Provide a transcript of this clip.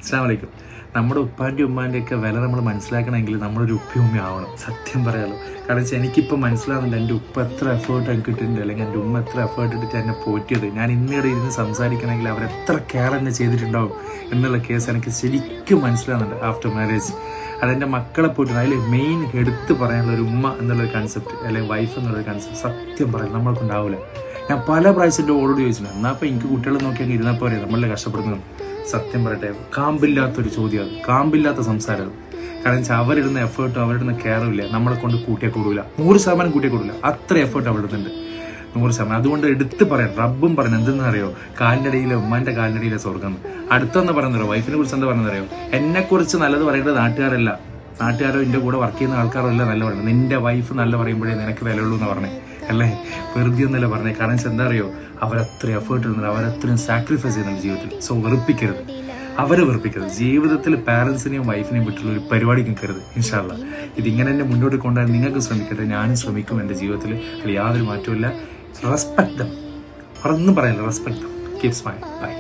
അസ്സലാമു അലൈക്കും. നമ്മുടെ ഉപ്പാൻ്റെ ഉമ്മാൻ്റെ ഒക്കെ വില നമ്മൾ മനസ്സിലാക്കണമെങ്കിൽ നമ്മളൊരു ഉപ്പ ആവണം. സത്യം പറയാലോ. കാരണം വെച്ചാൽ എനിക്കിപ്പോൾ മനസ്സിലാവുന്നുണ്ട് എൻ്റെ ഉപ്പ എത്ര എഫേർട്ട് എനിക്ക് ഇട്ടിട്ടുണ്ട്, അല്ലെങ്കിൽ എൻ്റെ ഉമ്മ എത്ര എഫേർട്ട് ഇട്ടിട്ട് എന്നെ പോറ്റിയത്. ഞാൻ ഇന്നേടെ ഇരുന്ന് സംസാരിക്കണമെങ്കിൽ അവരെത്ര കെയർ എന്നെ ചെയ്തിട്ടുണ്ടാവും എന്നുള്ള കേസ് എനിക്ക് ശരിക്കും മനസ്സിലാവുന്നുണ്ട് ആഫ്റ്റർ മാരേജ്. അതെൻ്റെ മക്കളെ പോയിട്ട് അതിൽ മെയിൻ എടുത്ത് പറയാനുള്ള ഒരു ഉമ്മ എന്നുള്ളൊരു കൺസെപ്റ്റ്, അല്ലെങ്കിൽ വൈഫ് എന്നുള്ളൊരു കൺസെപ്റ്റ് സത്യം പറയാം നമ്മൾക്കുണ്ടാവില്ല. ഞാൻ പല പ്രാവശ്യം എൻ്റെ ഓളോട് ചോദിച്ചിട്ടുണ്ട്, എന്നാൽ അപ്പോൾ എനിക്ക് കുട്ടികളെ നോക്കിയാൽ ഇരുന്നാൽ പോരെ, നമ്മളെ കഷ്ടപ്പെടുന്നത്. സത്യം പറയട്ടെ, കാമ്പില്ലാത്തൊരു ചോദ്യം അത്, കാമ്പില്ലാത്ത സംസാരം. കാരണം വെച്ചാൽ അവരിടുന്ന എഫേർട്ടും അവരിടുന്ന കെയറും ഇല്ല നമ്മളെ കൊണ്ട് കൂട്ടിയാൽ കൂടില്ല. 100% കൂട്ടിയാൽ കൂടില്ല. അത്ര എഫേർട്ട് അവിടെ ഇടുന്നുണ്ട്, 100%. അതുകൊണ്ട് എടുത്ത് പറയാം, റബ്ബും പറയണം. എന്തെന്ന് അറിയോ, കാലിനടിയിലെ ഉമ്മാന്റെ കാലിനടിയിലെ സ്വർഗം. അടുത്തെന്ന് പറയുന്നറിയോ, വൈഫിനെ കുറിച്ച് എന്താ പറയുന്നറിയോ, എന്നെ കുറിച്ച് നല്ലത് പറയേണ്ടത് നാട്ടുകാരല്ല, നാട്ടുകാരോ എൻ്റെ കൂടെ വർക്ക് ചെയ്യുന്ന ആൾക്കാരോ അല്ല നല്ല പറയുന്നത്. നിന്റെ വൈഫ് നല്ല പറയുമ്പോഴേ നിനക്ക് വിലയുള്ളൂ എന്ന് പറഞ്ഞേ, അല്ലേ? വെറുതെ ഒന്നല്ല പറഞ്ഞേ. കാരണം വെച്ചാൽ എന്താ അറിയോ, അവരത്ര എഫേർട്ട് ഇടുന്നുണ്ട്, അവരത്രയും സാക്രിഫൈസ് ചെയ്യുന്നുണ്ട് ജീവിതത്തിൽ. സോ വെറുപ്പിക്കരുത്, അവരെ വെറുപ്പിക്കരുത്. ജീവിതത്തിൽ പാരൻസിനെയും വൈഫിനെയും വിട്ടുള്ള ഒരു പരിപാടി നിൽക്കരുത്. ഇൻഷാ അല്ലാ ഇതിങ്ങനെ തന്നെ മുന്നോട്ട് കൊണ്ടുപോകാൻ നിങ്ങൾക്ക് ശ്രമിക്കട്ടെ, ഞാനും ശ്രമിക്കും എൻ്റെ ജീവിതത്തിൽ. അതിൽ യാതൊരു മാറ്റമില്ല. റെസ്പെക്ട് ദം, ഒന്നും പറയില്ല, respect them, keep smile, by.